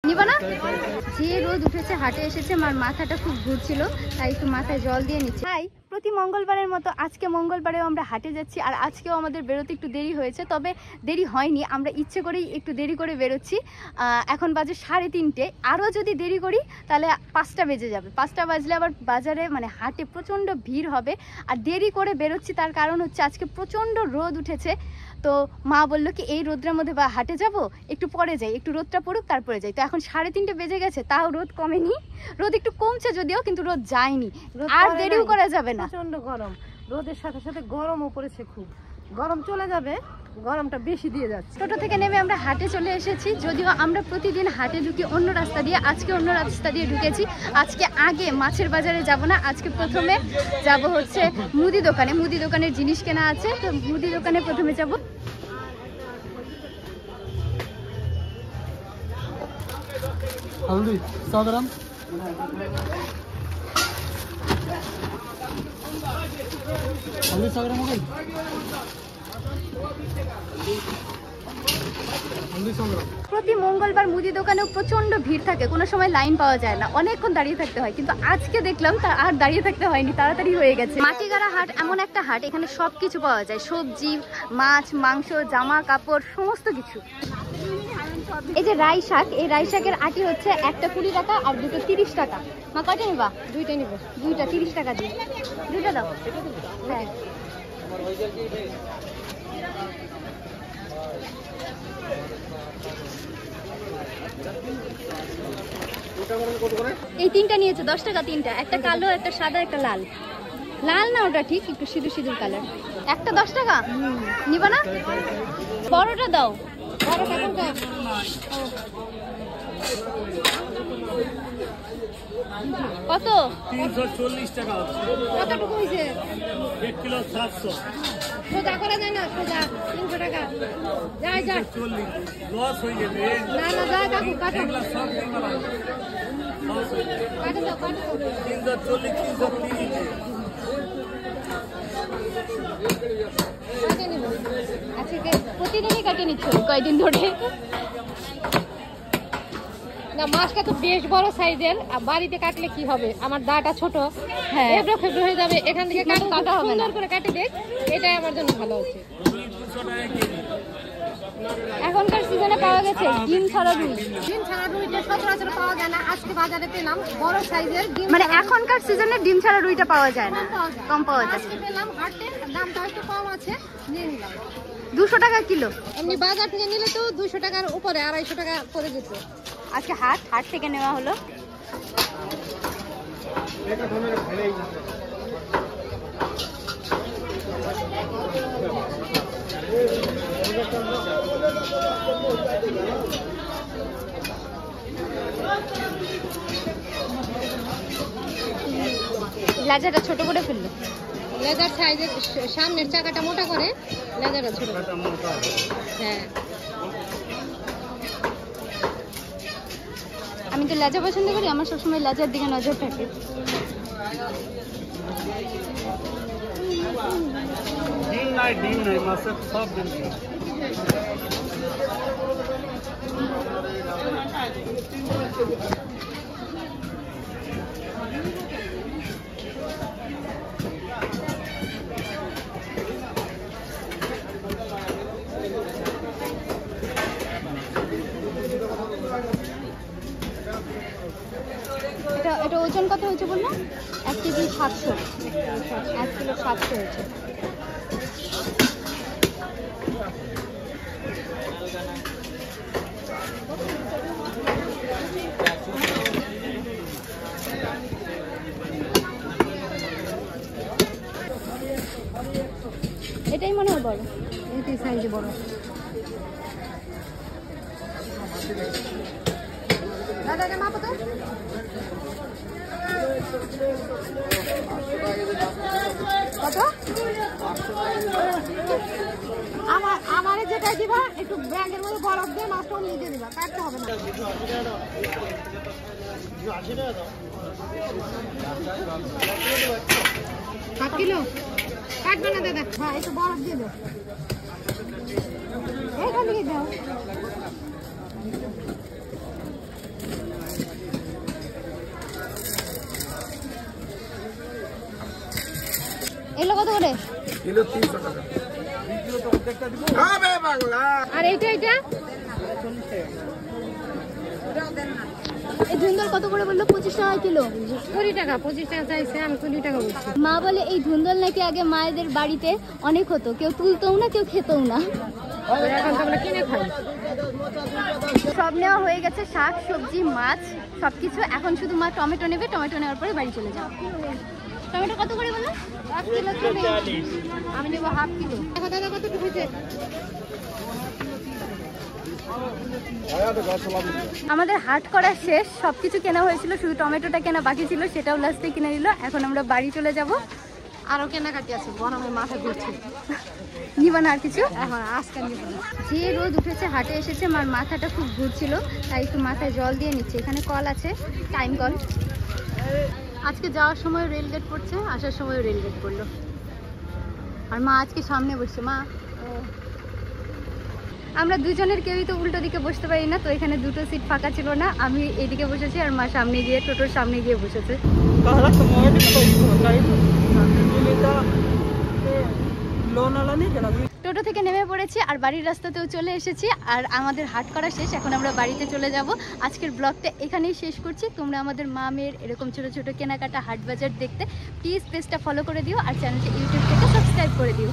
নিবা না? যে রোদ উঠেছে, হাটে এসেছে, আমার মাথাটা খুব ঘুরছিল, তাই একটু মাথায় জল দিয়ে নিচ্ছি। হাই, প্রতি মঙ্গলবারের মতো আজকে মঙ্গলবারেও আমরা হাটে যাচ্ছি, আর আজকেও আমাদের বেরোতে একটু দেরি হয়েছে, তবে দেরি হয়নি, আমরা ইচ্ছে করেই একটু দেরি করে বেরোচ্ছি। এখন বাজে 3:30, আরও যদি দেরি করি তাহলে 5টা বেজে যাবে। 5টা বাজলে আবার বাজারে মানে হাটে প্রচণ্ড ভিড় হবে। আর দেরি করে বেরোচ্ছি তার কারণ হচ্ছে আজকে প্রচণ্ড রোদ উঠেছে, তো মা বললো কি এই রোদের মধ্যে বা হাটে যাব, একটু পরে যাই, একটু রোদটা পড়ুক তারপরে যাই। তো এখন 3:30 বেজে গেছে, তাও রোদ কমেনি, রোদ একটু কমছে যদিও, কিন্তু রোদ যায়নি, আর দেরিও করা যাবে না। প্রচন্ড গরম, রোদের সাথে সাথে গরমও পড়েছে, খুব গরম চলে যাবে, গরমটা বেশি দিয়ে যাচ্ছে। টোটো থেকে নেমে আমরা হাটে চলে এসেছি, যদিও আমরা প্রতিদিন হাটে ঢুকি অন্য রাস্তা দিয়ে, আজকে অন্য রাস্তা দিয়ে ঢুকেছি। আজকে আগে মাছের বাজারে যাব না, আজকে প্রথমে যাব হচ্ছে মুদি দোকানে, মুদি দোকানের জিনিস কেনা আছে, তো মুদি দোকানে প্রথমে যাব। हल्दी 100 ग्राम, हल्दी 100 ग्राम हो गई, हल्दी 100 ग्राम। প্রতি মঙ্গলবার মুদি দোকানেও প্রচন্ড ভিড় থাকে, কোনো সময় লাইন পাওয়া যায় না, অনেকক্ষণ দাঁড়িয়ে থাকতে হয়, কিন্তু আজকে দেখলাম তা আর দাঁড়িয়ে থাকতে হয়নি, তাড়াতাড়ি হয়ে গেছে। মাটিগাড়া হাট এমন একটা হাট, এখানে সব কিছু পাওয়া যায়, সবজি, মাছ, মাংস, জামা কাপড়, সমস্ত কিছু। এই যে রাই শাক, এই রাই শাকের আটি হচ্ছে একটা 20 টাকা আর দুটো 30 টাকা। মা কয়টা নিবা? দুইটা নিব। দুইটা 30 টাকা দিয়ে, দুইটা দাও। হ্যাঁ, এই 3টা নিয়েছে 10 টাকা 3টা, একটা কালো, একটা সাদা, একটা লাল। লাল না ওটা ঠিক, একটু সিঁদুর সিঁদুর কালার। একটা 10 টাকা নিবা না? বড়টা দাও। বড়টা কোনটা? কত? 340 টাকা হচ্ছে। কতটুকু হয়েছে? 1 কিলো 700। সোজা করা যায় না? সোজা 300 টাকা। যাই যাই, 40 লস হয়ে যাবে। না না যাই কাকু, কাটো এগুলা সব কিনা লাগবে। লস হয়ে যাবে। কাটো দাও, কাটো। 340 330। কাটে নিব। আজকে প্রতিদিনই কাটে নিচ্ছ কয়দিন ধরে? না, মাছটা তো বেশ বড় সাইজের, আর বাড়িতে কাটলে কি হবে, আমার দাটা ছোট, হ্যাঁ, এবড়ো খেবড়ো হয়ে যাবে, এখান থেকে কাটা হবে না। সুন্দর করে কাটে দেখ, এটাই আমার জন্য ভালো হচ্ছে। 200 টাকা কেজি। এখনকার সিজনে পাওয়া গেছে ডিম ছাড়া রুই। ডিম ছাড়া রুইটা সচরাচর পাওয়া যায় না, আজকে বাজারে পেলাম বড় সাইজের ডিম। মানে এখনকার সিজনে ডিম ছাড়া রুইটা পাওয়া যায় না, কম পাওয়া যায়। আজকে পেলাম হাটে, দামটা একটু কম আছে, নিয়ে নিলাম। 200 টাকা কিলো। এমনি বাজার থেকে নিলে তো 200 টাকার উপরে, 250 টাকা পড়ে যেত। আজকে হাট থেকে নেওয়া হলো। লাজাটা ছোট করে ফেললো। লেজার সাইজের, সামনের চাকাটা মোটা করে, লেজারটা ছোট। হ্যাঁ, আমি তো লেজা পছন্দ করি, আমার সবসময় লেজার দিকে নজর থাকে। ডিম নাই মাছের সব ডিম। এটা ওজন কত হয়েছে বললো? 1 কেজি 700, 1 কিলো 700 হয়েছে। এটাই মনে হয় বড়, এটাই সাইজে বড়। দাদা এটা মাপো তো। কত? আমারে যেটা দিবা একটু ব্যাগের মধ্যে বরফ দিয়ে মাছটাও নিয়ে দিয়ে দিবা, কাটতে হবে না। 7 কিলো কাটবে না দাদা। হ্যাঁ, একটু বরফ দিয়ে দাও, এইখান থেকে দাও। কত করে? কিলো 300 টাকা। আর এইটা এই ধুন্দল কত করে বললো? 25 টাকা কিলো। 20 টাকা, 25 টাকা চাইছে, আমি 20 টাকা বলছি। মা বলে এই ধুন্দল নাকি আগে মায়েদের বাড়িতে অনেক হতো, কেউ তুলতেও না কেউ খেতেও না। এখন তো আমরা কিনে খাই। সব নেওয়া হয়ে গেছে, শাক সবজি মাছ সবকিছু। এখন শুধু মা টমেটো নেবে, টমেটো নেওয়ার পরে বাড়ি চলে যাও। টমেটো কত করে বললো? 1 কিলো কিনে। আমি নেবো হাফ কিলো। দেখো দাদা কত হয়েছে। আমাদের হাট করা শেষ, সবকিছু কেনা হয়েছিল, শুধু টমেটোটা কেনা বাকি ছিল, সেটাও লাস্টে কিনে নিল। এখন আমরা বাড়ি চলে যাব। আরো কেনাকাটি আছে, গরমে মাথা ঘুরছে। নিবা না আর কিছু? এখন আজকে নিব না। যে রোদ উঠেছে, হাটে এসেছে, আমার মাথাটা খুব ঘুরছিল, তাই একটু মাথায় জল দিয়ে নিচ্ছে। এখানে কল আছে, টাইম কল। আজকে যাওয়ার সময় রেলগেট পড়ছে, আসার সময় রেলগেট পড়লো। আর মা আজকে সামনে বসছে। মা, আমরা দুজনের কেউই তো উল্টো দিকে বসতে পারি না, তো এখানে দুটো সিট ফাঁকা ছিল না, আমি এইদিকে বসেছি আর মা সামনে গিয়ে টোটোর সামনে গিয়ে বসেছে। টোটো থেকে নেমে পড়েছি আর বাড়ির রাস্তাতেও চলে এসেছি, আর আমাদের হাট করা শেষ। এখন আমরা বাড়িতে চলে যাব। আজকের ব্লগটা এখানেই শেষ করছি। তোমরা আমাদের মা মেয়ের এরকম ছোট ছোট কেনাকাটা হাট বাজার দেখতে প্লিজ পেজটা ফলো করে দিও আর চ্যানেলটা ইউটিউব থেকে সাবস্ক্রাইব করে দিও।